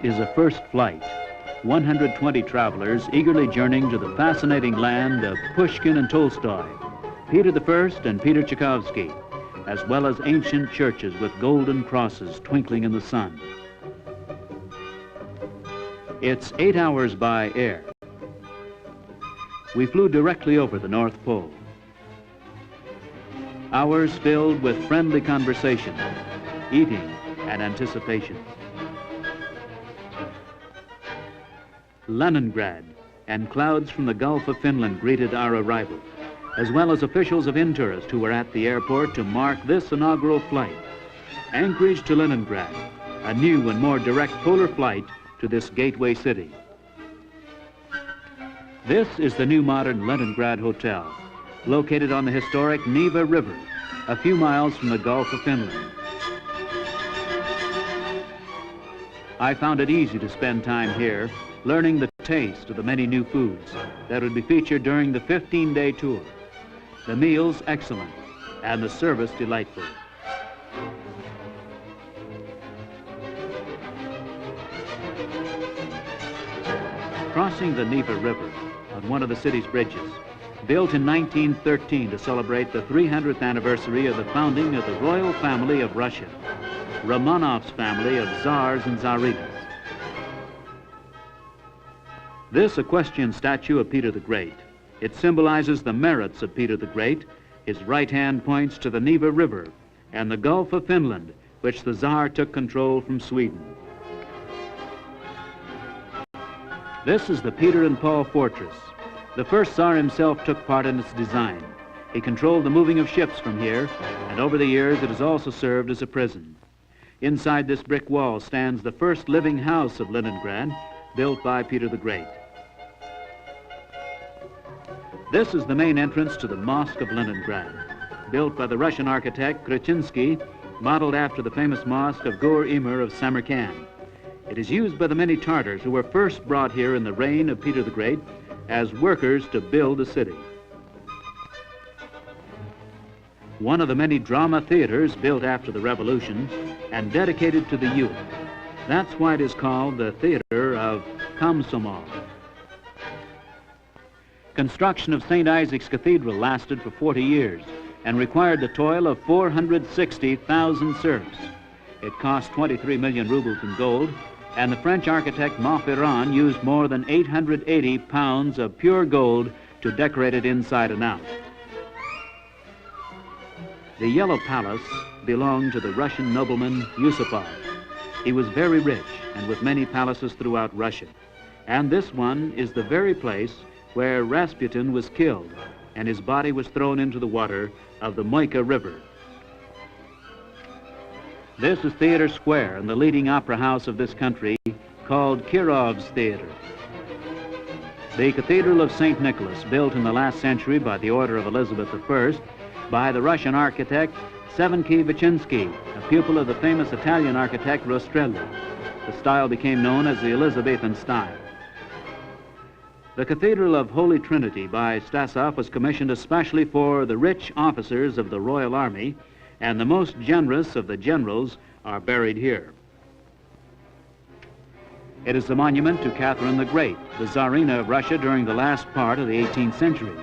is a first flight. 120 travelers eagerly journeying to the fascinating land of Pushkin and Tolstoy, Peter I and Peter Tchaikovsky, as well as ancient churches with golden crosses twinkling in the sun. It's 8 hours by air. We flew directly over the North Pole. Hours filled with friendly conversation, eating, and anticipation. Leningrad and clouds from the Gulf of Finland greeted our arrival, as well as officials of Intourist who were at the airport to mark this inaugural flight. Anchorage to Leningrad, a new and more direct polar flight to this gateway city. This is the new modern Leningrad Hotel, located on the historic Neva River, a few miles from the Gulf of Finland. I found it easy to spend time here, learning the taste of the many new foods that would be featured during the 15-day tour. The meals excellent, and the service delightful. Crossing the Neva River on one of the city's bridges, built in 1913 to celebrate the 300th anniversary of the founding of the royal family of Russia, Romanov's family of Tsars and Tsarinas. This equestrian statue of Peter the Great, it symbolizes the merits of Peter the Great. His right hand points to the Neva River and the Gulf of Finland, which the Tsar took control from Sweden. This is the Peter and Paul Fortress. The first Tsar himself took part in its design. He controlled the moving of ships from here, and over the years it has also served as a prison. Inside this brick wall stands the first living house of Leningrad, built by Peter the Great. This is the main entrance to the Mosque of Leningrad, built by the Russian architect Kretinsky, modeled after the famous mosque of Gur-Imir of Samarkand. It is used by the many Tartars who were first brought here in the reign of Peter the Great as workers to build the city. One of the many drama theaters built after the Revolution and dedicated to the youth. That's why it is called the Theater of Komsomol. Construction of St. Isaac's Cathedral lasted for 40 years and required the toil of 460,000 serfs. It cost 23 million rubles in gold, and the French architect Montferrand used more than 880 pounds of pure gold to decorate it inside and out. The Yellow Palace belonged to the Russian nobleman Yusupov. He was very rich and with many palaces throughout Russia. And this one is the very place where Rasputin was killed and his body was thrown into the water of the Moika River. This is Theater Square and the leading opera house of this country, called Kirov's Theater. The Cathedral of St. Nicholas, built in the last century by the order of Elizabeth I, by the Russian architect Sevenki Vichinsky, a pupil of the famous Italian architect Rostrelli. The style became known as the Elizabethan style. The Cathedral of Holy Trinity by Stasov was commissioned especially for the rich officers of the Royal Army, and the most generous of the generals are buried here. It is the monument to Catherine the Great, the Tsarina of Russia during the last part of the 18th century.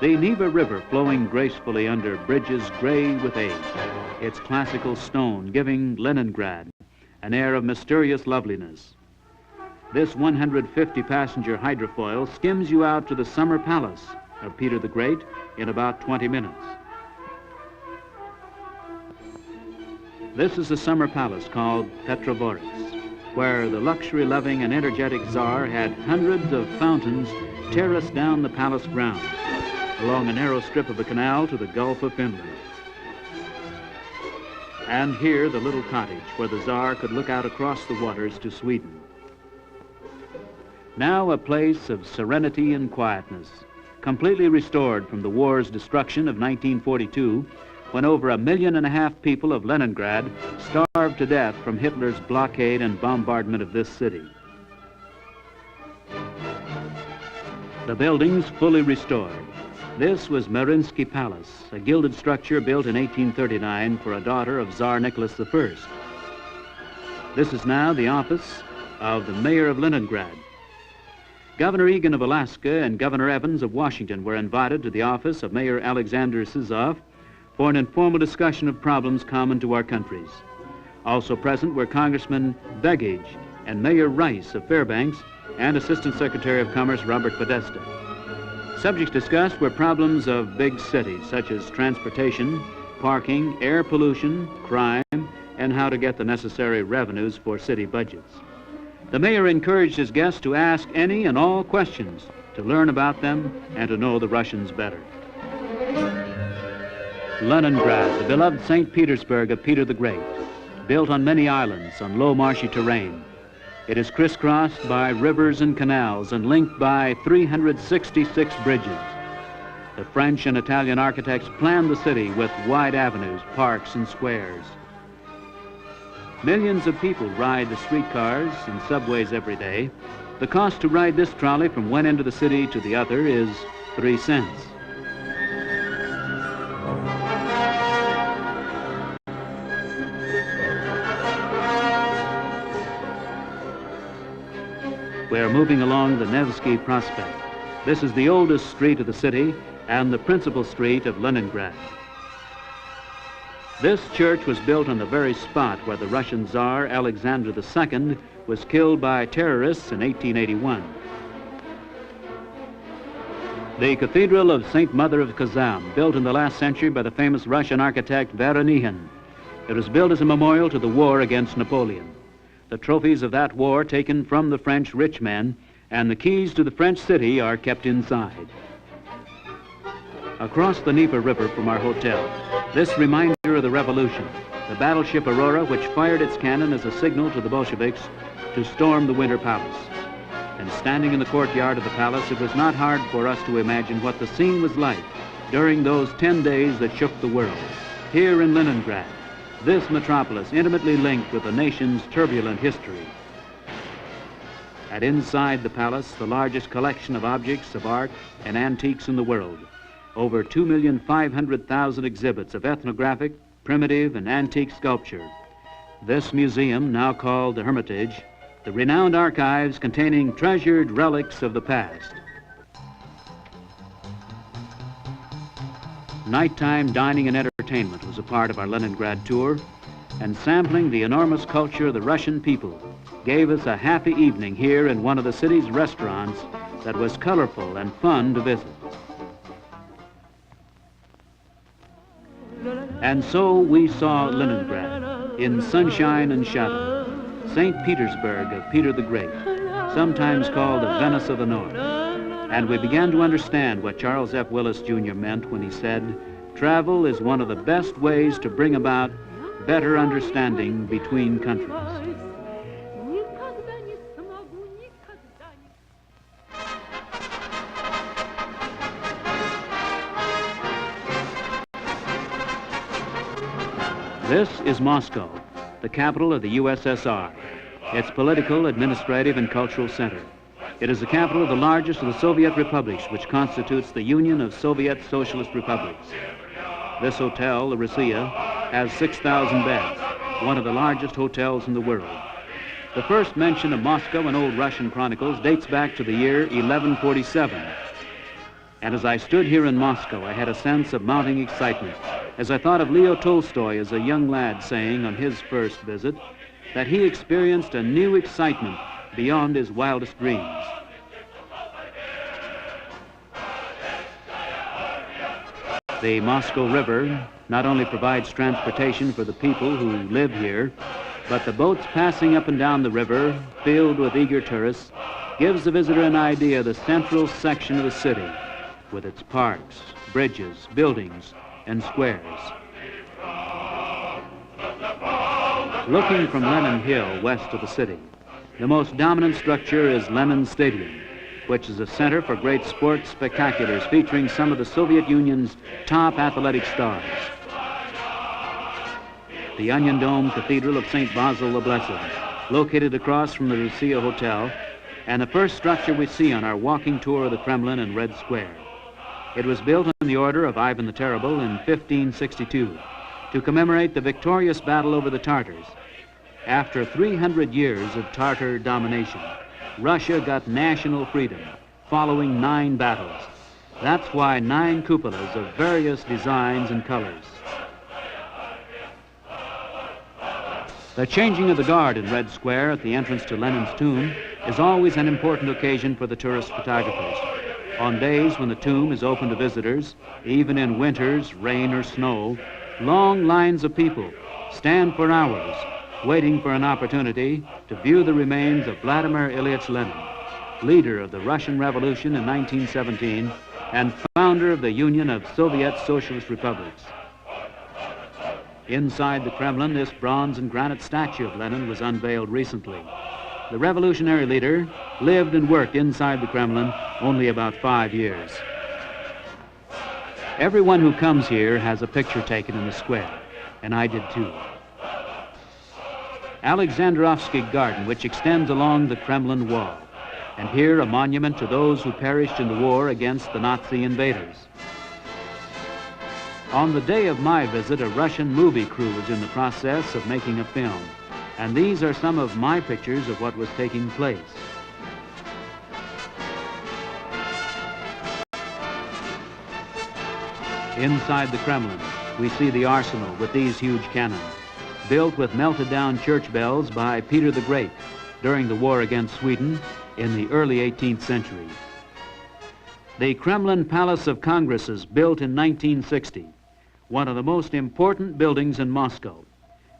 The Neva River flowing gracefully under bridges gray with age, its classical stone giving Leningrad an air of mysterious loveliness. This 150-passenger hydrofoil skims you out to the summer palace of Peter the Great in about 20 minutes. This is the summer palace called Petrovoritz, where the luxury-loving and energetic Tsar had hundreds of fountains terraced down the palace grounds, along a narrow strip of the canal to the Gulf of Finland. And here the little cottage where the Tsar could look out across the waters to Sweden. Now a place of serenity and quietness, completely restored from the war's destruction of 1942, when over 1.5 million people of Leningrad starved to death from Hitler's blockade and bombardment of this city. The buildings fully restored. This was Mariinsky Palace, a gilded structure built in 1839 for a daughter of Tsar Nicholas I. This is now the office of the mayor of Leningrad. Governor Egan of Alaska and Governor Evans of Washington were invited to the office of Mayor Alexander Sizov for an informal discussion of problems common to our countries. Also present were Congressman Begich and Mayor Rice of Fairbanks and Assistant Secretary of Commerce Robert Podesta. Subjects discussed were problems of big cities such as transportation, parking, air pollution, crime, and how to get the necessary revenues for city budgets. The mayor encouraged his guests to ask any and all questions, to learn about them and to know the Russians better. Leningrad, the beloved St. Petersburg of Peter the Great, built on many islands on low marshy terrain. It is crisscrossed by rivers and canals and linked by 366 bridges. The French and Italian architects planned the city with wide avenues, parks, and squares. Millions of people ride the streetcars and subways every day. The cost to ride this trolley from one end of the city to the other is 3 cents. We are moving along the Nevsky Prospect. This is the oldest street of the city and the principal street of Leningrad. This church was built on the very spot where the Russian Tsar Alexander II was killed by terrorists in 1881. The Cathedral of St. Mother of Kazan, built in the last century by the famous Russian architect Voronin. It was built as a memorial to the war against Napoleon. The trophies of that war taken from the French rich men, and the keys to the French city are kept inside. Across the Dnieper River from our hotel, this reminder of the revolution, the battleship Aurora, which fired its cannon as a signal to the Bolsheviks to storm the Winter Palace. And standing in the courtyard of the palace, it was not hard for us to imagine what the scene was like during those 10 days that shook the world. Here in Leningrad, this metropolis intimately linked with the nation's turbulent history. And inside the palace, the largest collection of objects of art and antiques in the world. Over 2,500,000 exhibits of ethnographic, primitive, and antique sculpture. This museum, now called the Hermitage, the renowned archives containing treasured relics of the past. Nighttime dining and entertainment was a part of our Leningrad tour, and sampling the enormous culture of the Russian people gave us a happy evening here in one of the city's restaurants that was colorful and fun to visit. And so we saw Leningrad in sunshine and shadow, St. Petersburg of Peter the Great, sometimes called the Venice of the North. And we began to understand what Charles F. Willis Jr. meant when he said, travel is one of the best ways to bring about better understanding between countries. This is Moscow, the capital of the USSR, its political, administrative, and cultural center. It is the capital of the largest of the Soviet republics, which constitutes the Union of Soviet Socialist Republics. This hotel, the Russia, has 6,000 beds, one of the largest hotels in the world. The first mention of Moscow in old Russian chronicles dates back to the year 1147. And as I stood here in Moscow, I had a sense of mounting excitement as I thought of Leo Tolstoy as a young lad saying on his first visit that he experienced a new excitement beyond his wildest dreams. The Moscow River not only provides transportation for the people who live here, but the boats passing up and down the river, filled with eager tourists, gives the visitor an idea of the central section of the city, with its parks, bridges, buildings, and squares. Looking from Lenin Hill, west of the city, the most dominant structure is Lenin Stadium, which is a center for great sports spectaculars featuring some of the Soviet Union's top athletic stars. The Onion Dome Cathedral of St. Basil the Blessed, located across from the Russia Hotel, and the first structure we see on our walking tour of the Kremlin and Red Square. It was built on the order of Ivan the Terrible in 1562 to commemorate the victorious battle over the Tartars. After 300 years of Tartar domination, Russia got national freedom following 9 battles. That's why 9 cupolas of various designs and colors. The changing of the guard in Red Square at the entrance to Lenin's tomb is always an important occasion for the tourist photographers. On days when the tomb is open to visitors, even in winters, rain or snow, long lines of people stand for hours waiting for an opportunity to view the remains of Vladimir Ilyich Lenin, leader of the Russian Revolution in 1917 and founder of the Union of Soviet Socialist Republics. Inside the Kremlin, this bronze and granite statue of Lenin was unveiled recently. The revolutionary leader lived and worked inside the Kremlin only about 5 years. Everyone who comes here has a picture taken in the square, and I did too. Alexandrovsky Garden, which extends along the Kremlin wall, and here a monument to those who perished in the war against the Nazi invaders. On the day of my visit, a Russian movie crew was in the process of making a film, and these are some of my pictures of what was taking place. Inside the Kremlin, we see the arsenal with these huge cannons, built with melted down church bells by Peter the Great during the war against Sweden in the early 18th century. The Kremlin Palace of Congresses, built in 1960, one of the most important buildings in Moscow,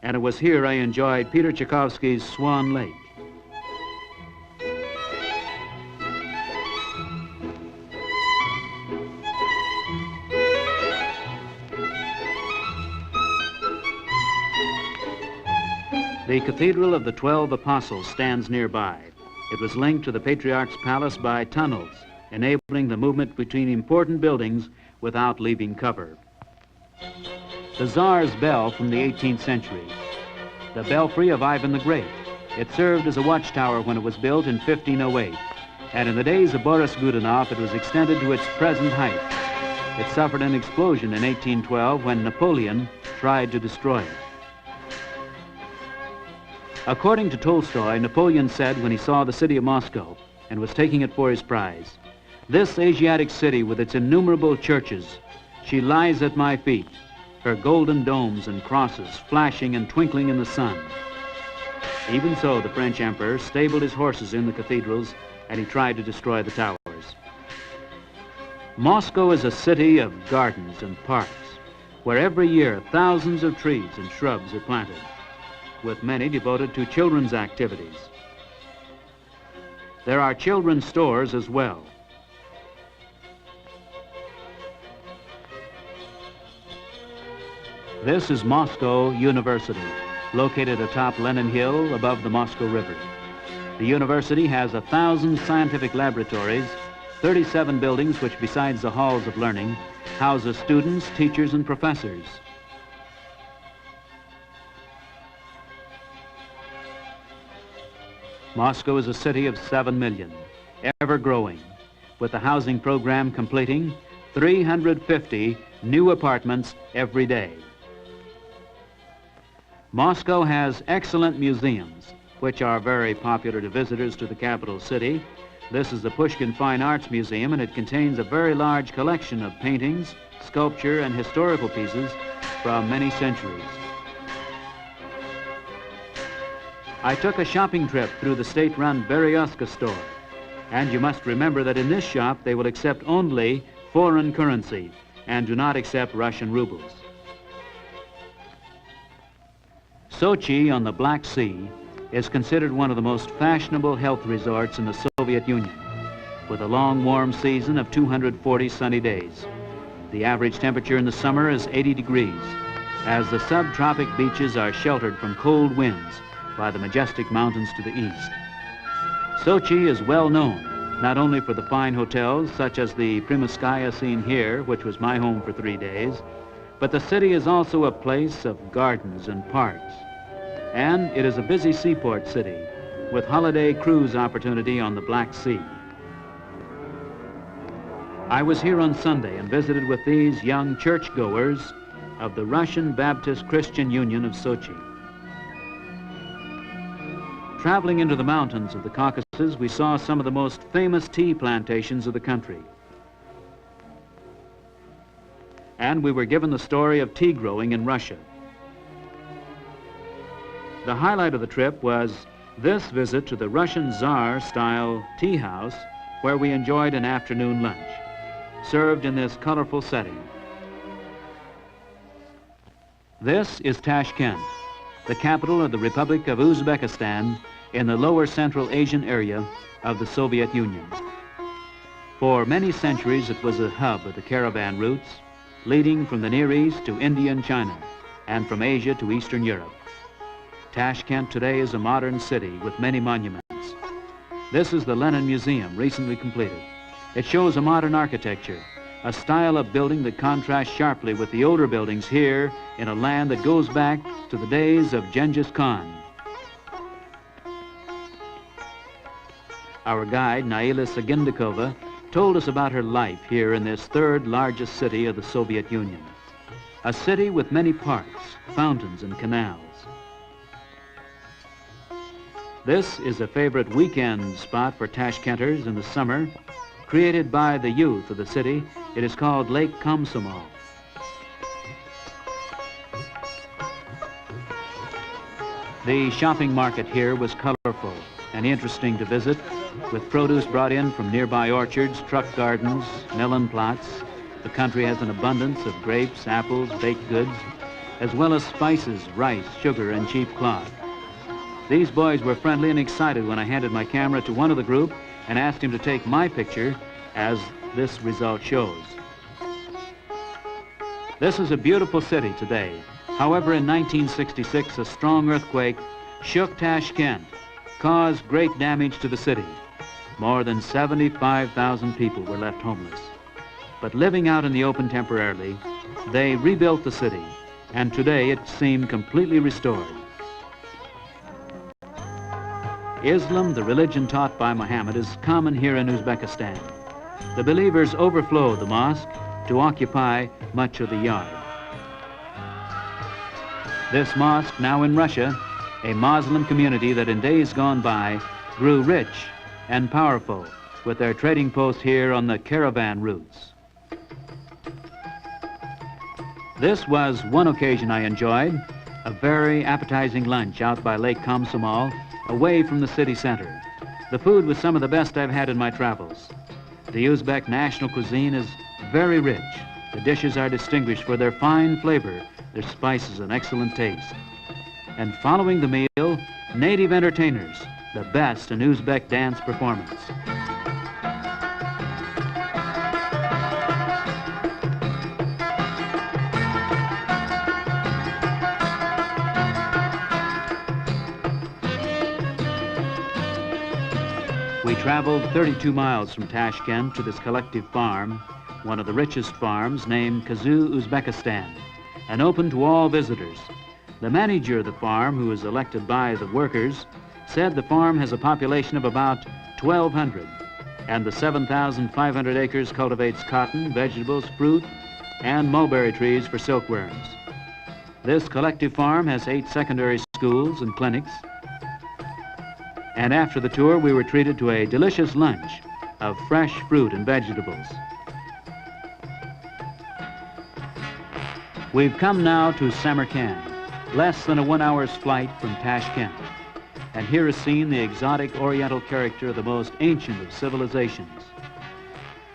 and it was here I enjoyed Peter Tchaikovsky's Swan Lake. The Cathedral of the 12 Apostles stands nearby. It was linked to the Patriarch's Palace by tunnels, enabling the movement between important buildings without leaving cover. The Tsar's bell from the 18th century, the belfry of Ivan the Great. It served as a watchtower when it was built in 1508, and in the days of Boris Godunov, it was extended to its present height. It suffered an explosion in 1812 when Napoleon tried to destroy it. According to Tolstoy, Napoleon said when he saw the city of Moscow and was taking it for his prize, "This Asiatic city with its innumerable churches, she lies at my feet, her golden domes and crosses flashing and twinkling in the sun." Even so, the French emperor stabled his horses in the cathedrals and he tried to destroy the towers. Moscow is a city of gardens and parks, where every year thousands of trees and shrubs are planted, with many devoted to children's activities. There are children's stores as well. This is Moscow University, located atop Lenin Hill above the Moscow River. The university has 1,000 scientific laboratories, 37 buildings which, besides the halls of learning, houses students, teachers, and professors. Moscow is a city of 7 million, ever growing, with the housing program completing 350 new apartments every day. Moscow has excellent museums, which are very popular to visitors to the capital city. This is the Pushkin Fine Arts Museum, and it contains a very large collection of paintings, sculpture, and historical pieces from many centuries. I took a shopping trip through the state-run Berezovka store, and you must remember that in this shop they will accept only foreign currency and do not accept Russian rubles. Sochi on the Black Sea is considered one of the most fashionable health resorts in the Soviet Union, with a long warm season of 240 sunny days. The average temperature in the summer is 80 degrees, as the subtropic beaches are sheltered from cold winds by the majestic mountains to the east. Sochi is well known, not only for the fine hotels such as the Primorskaya seen here, which was my home for 3 days, but the city is also a place of gardens and parks. And it is a busy seaport city with holiday cruise opportunity on the Black Sea. I was here on Sunday and visited with these young churchgoers of the Russian Baptist Christian Union of Sochi. Traveling into the mountains of the Caucasus, we saw some of the most famous tea plantations of the country. And we were given the story of tea growing in Russia. The highlight of the trip was this visit to the Russian Tsar-style tea house, where we enjoyed an afternoon lunch, served in this colorful setting. This is Tashkent, the capital of the Republic of Uzbekistan in the lower Central Asian area of the Soviet Union. For many centuries, it was a hub of the caravan routes, leading from the Near East to India and China, and from Asia to Eastern Europe. Tashkent today is a modern city with many monuments. This is the Lenin Museum, recently completed. It shows a modern architecture, a style of building that contrasts sharply with the older buildings here in a land that goes back to the days of Genghis Khan. Our guide, Naila Sagindikova, told us about her life here in this third largest city of the Soviet Union. A city with many parks, fountains, and canals. This is a favorite weekend spot for Tashkenters in the summer. Created by the youth of the city, it is called Lake Komsomol. The shopping market here was colorful and interesting to visit, with produce brought in from nearby orchards, truck gardens, melon plots. The country has an abundance of grapes, apples, baked goods, as well as spices, rice, sugar, and cheap cloth. These boys were friendly and excited when I handed my camera to one of the group and asked him to take my picture, as this result shows. This is a beautiful city today. However, in 1966, a strong earthquake shook Tashkent, caused great damage to the city. More than 75,000 people were left homeless. But living out in the open temporarily, they rebuilt the city, and today it seemed completely restored. Islam, the religion taught by Muhammad, is common here in Uzbekistan. The believers overflow the mosque to occupy much of the yard. This mosque, now in Russia, a Muslim community that in days gone by grew rich and powerful with their trading post here on the caravan routes. This was one occasion I enjoyed, a very appetizing lunch out by Lake Komsomol, away from the city center. The food was some of the best I've had in my travels. The Uzbek national cuisine is very rich. The dishes are distinguished for their fine flavor, their spices, and excellent taste. And following the meal, native entertainers, the best in Uzbek dance performance. We traveled 32 miles from Tashkent to this collective farm, one of the richest farms, named Kazoo, Uzbekistan, and open to all visitors. The manager of the farm, who is elected by the workers, said the farm has a population of about 1,200, and the 7,500 acres cultivates cotton, vegetables, fruit, and mulberry trees for silkworms. This collective farm has 8 secondary schools and clinics, and after the tour, we were treated to a delicious lunch of fresh fruit and vegetables. We've come now to Samarkand, less than a 1 hour's flight from Tashkent. And here is seen the exotic oriental character of the most ancient of civilizations.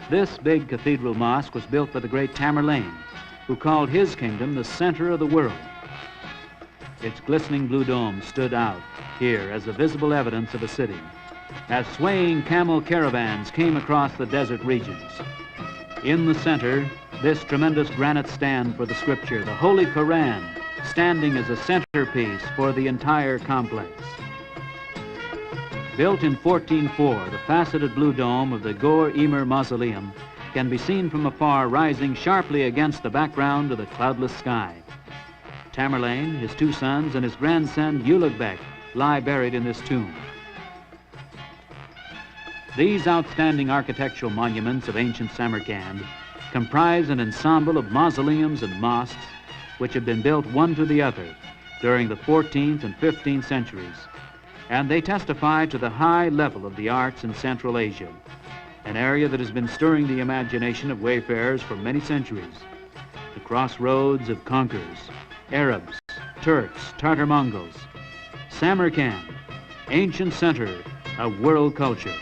This big cathedral mosque was built by the great Tamerlane, who called his kingdom the center of the world. Its glistening blue dome stood out here as a visible evidence of a city, as swaying camel caravans came across the desert regions. In the center, this tremendous granite stand for the scripture, the Holy Koran, standing as a centerpiece for the entire complex. Built in 1404, the faceted blue dome of the Gor-Emir Mausoleum can be seen from afar, rising sharply against the background of the cloudless sky. Tamerlane, his 2 sons, and his grandson Ulugbek lie buried in this tomb. These outstanding architectural monuments of ancient Samarkand comprise an ensemble of mausoleums and mosques which have been built one to the other during the 14th and 15th centuries, and they testify to the high level of the arts in Central Asia, an area that has been stirring the imagination of wayfarers for many centuries. The crossroads of conquerors, Arabs, Turks, Tartar Mongols, Samarkand, ancient center of world culture.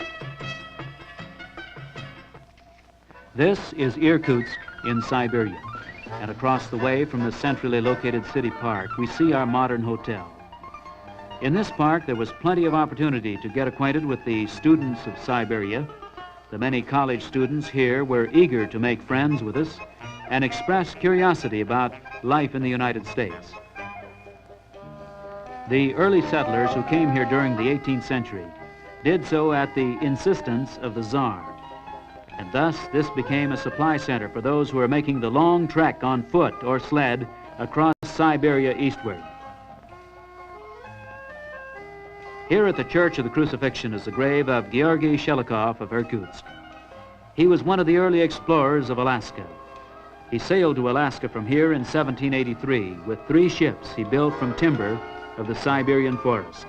This is Irkutsk in Siberia, and across the way from the centrally located city park, we see our modern hotel. In this park, there was plenty of opportunity to get acquainted with the students of Siberia. The many college students here were eager to make friends with us and express curiosity about life in the United States. The early settlers who came here during the 18th century did so at the insistence of the Tsar, and thus this became a supply center for those who were making the long trek on foot or sled across Siberia eastward. Here at the Church of the Crucifixion is the grave of Georgy Shelikov of Irkutsk. He was one of the early explorers of Alaska. He sailed to Alaska from here in 1783 with 3 ships he built from timber of the Siberian forest.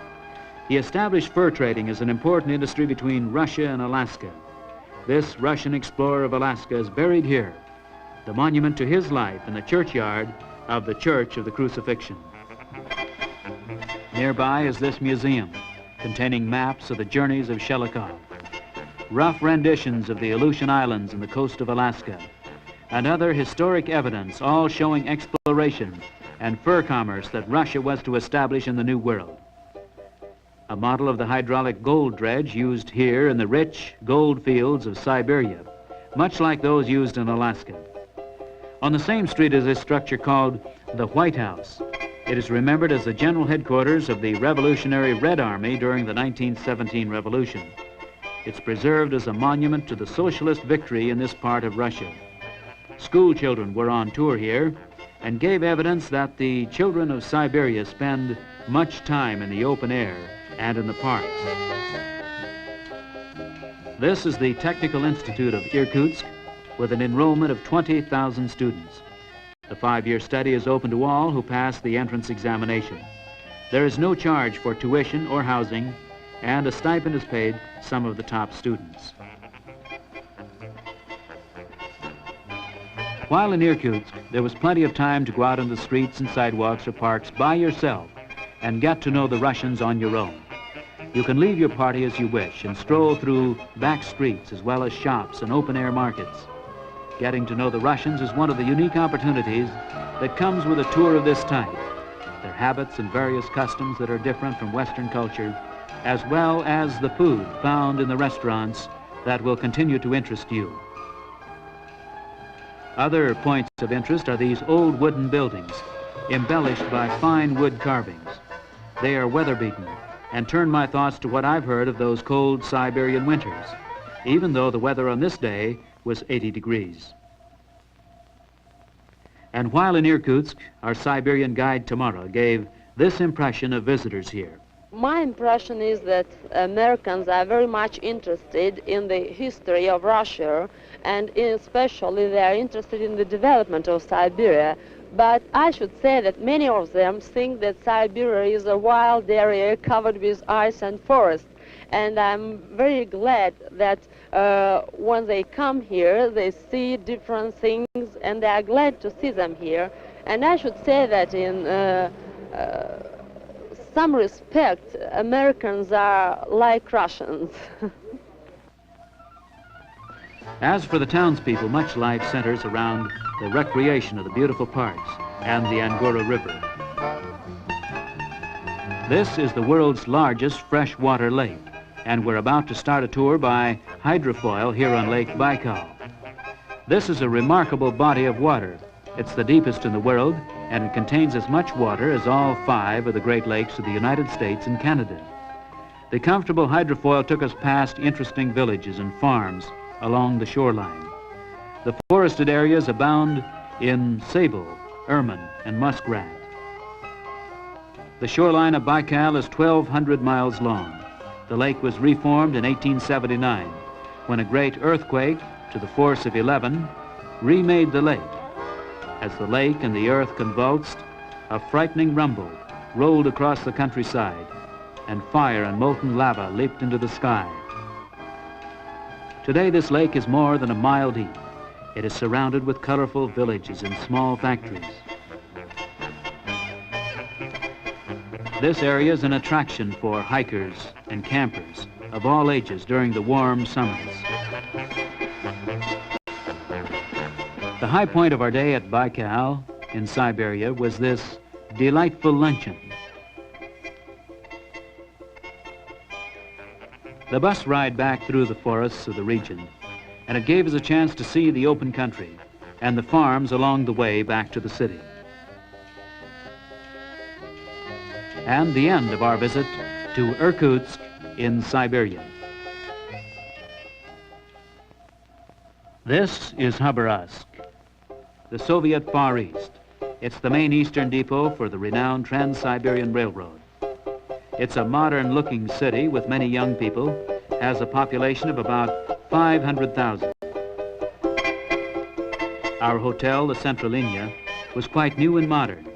He established fur trading as an important industry between Russia and Alaska. This Russian explorer of Alaska is buried here, the monument to his life in the churchyard of the Church of the Crucifixion. Nearby is this museum, containing maps of the journeys of Shelikov, rough renditions of the Aleutian Islands and the coast of Alaska, and other historic evidence, all showing exploration and fur commerce that Russia was to establish in the New World. A model of the hydraulic gold dredge used here in the rich gold fields of Siberia, much like those used in Alaska. On the same street is a structure called the White House. It is remembered as the general headquarters of the Revolutionary Red Army during the 1917 revolution. It's preserved as a monument to the socialist victory in this part of Russia. School children were on tour here and gave evidence that the children of Siberia spend much time in the open air and in the parks. This is the Technical Institute of Irkutsk with an enrollment of 20,000 students. The 5-year study is open to all who pass the entrance examination. There is no charge for tuition or housing, and a stipend is paid some of the top students. While in Irkutsk, there was plenty of time to go out on the streets and sidewalks or parks by yourself and get to know the Russians on your own. You can leave your party as you wish and stroll through back streets as well as shops and open-air markets. Getting to know the Russians is one of the unique opportunities that comes with a tour of this type. Their habits and various customs that are different from Western culture, as well as the food found in the restaurants that will continue to interest you. Other points of interest are these old wooden buildings, embellished by fine wood carvings. They are weather-beaten and turn my thoughts to what I've heard of those cold Siberian winters, even though the weather on this day was 80 degrees. And while in Irkutsk, our Siberian guide Tamara gave this impression of visitors here. My impression is that Americans are very much interested in the history of Russia, and especially they are interested in the development of Siberia. But I should say that many of them think that Siberia is a wild area covered with ice and forest. And I'm very glad that when they come here, they see different things, and they are glad to see them here. And I should say that in some respect, Americans are like Russians. As for the townspeople, much life centers around the recreation of the beautiful parks and the Angora River. This is the world's largest freshwater lake, and we're about to start a tour by hydrofoil here on Lake Baikal. This is a remarkable body of water. It's the deepest in the world, and it contains as much water as all 5 of the Great Lakes of the United States and Canada. The comfortable hydrofoil took us past interesting villages and farms along the shoreline. The forested areas abound in sable, ermine, and muskrat. The shoreline of Baikal is 1,200 miles long. The lake was reformed in 1879 when a great earthquake to the force of 11 remade the lake. As the lake and the earth convulsed, a frightening rumble rolled across the countryside, and fire and molten lava leaped into the sky. Today, this lake is more than a mile deep. It is surrounded with colorful villages and small factories. This area is an attraction for hikers and campers of all ages during the warm summers. The high point of our day at Baikal in Siberia was this delightful luncheon. The bus ride back through the forests of the region, and it gave us a chance to see the open country and the farms along the way back to the city. And the end of our visit to Irkutsk in Siberia. This is Khabarovsk, the Soviet Far East. It's the main eastern depot for the renowned Trans-Siberian Railroad. It's a modern-looking city with many young people, has a population of about 500,000. Our hotel, the Centralinia, was quite new and modern.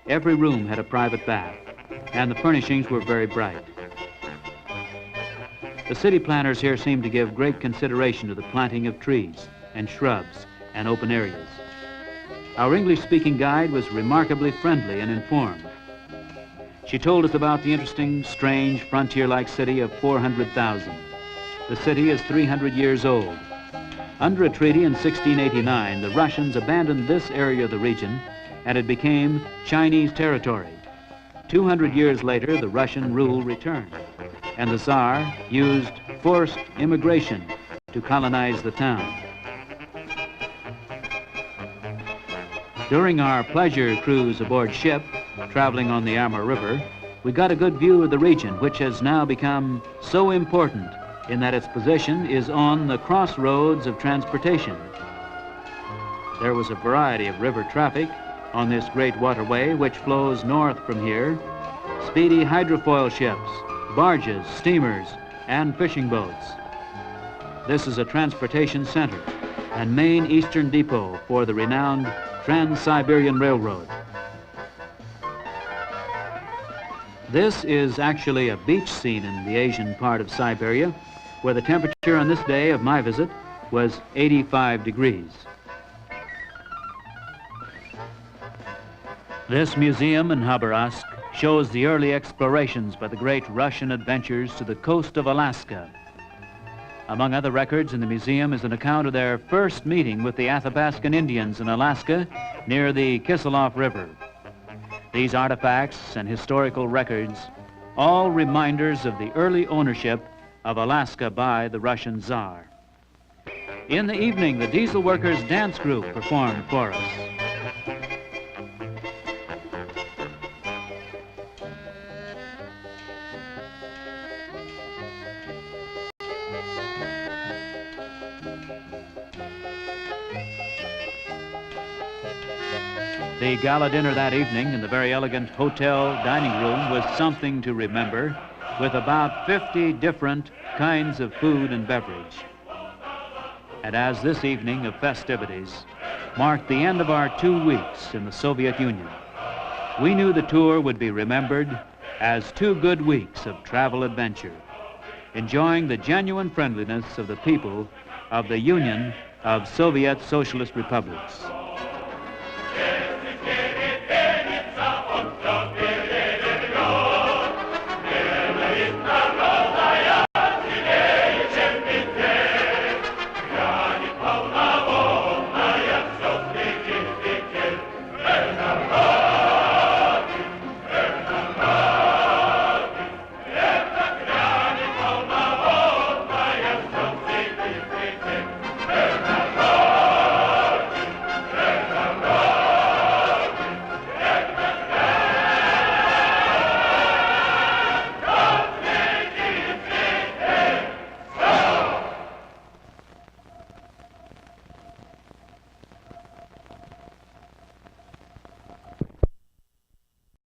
Every room had a private bath, and the furnishings were very bright. The city planners here seem to give great consideration to the planting of trees and shrubs and open areas. Our English-speaking guide was remarkably friendly and informed. She told us about the interesting, strange, frontier-like city of 400,000. The city is 300 years old. Under a treaty in 1689, the Russians abandoned this area of the region, and it became Chinese territory. 200 years later, the Russian rule returned, and the Tsar used forced immigration to colonize the town. During our pleasure cruise aboard ship, traveling on the Amur River, we got a good view of the region, which has now become so important in that its position is on the crossroads of transportation. There was a variety of river traffic on this great waterway which flows north from here. Speedy hydrofoil ships, barges, steamers, and fishing boats. This is a transportation center and main eastern depot for the renowned Trans-Siberian Railroad. This is actually a beach scene in the Asian part of Siberia, where the temperature on this day of my visit was 85 degrees. This museum in Khabarovsk shows the early explorations by the great Russian adventurers to the coast of Alaska. Among other records in the museum is an account of their first meeting with the Athabascan Indians in Alaska near the Kiselov River. These artifacts and historical records, all reminders of the early ownership of Alaska by the Russian Tsar. In the evening, the Diesel Workers Dance Group performed for us. The gala dinner that evening in the very elegant hotel dining room was something to remember, with about 50 different kinds of food and beverage. And as this evening of festivities marked the end of our 2 weeks in the Soviet Union, we knew the tour would be remembered as 2 good weeks of travel adventure, enjoying the genuine friendliness of the people of the Union of Soviet Socialist Republics.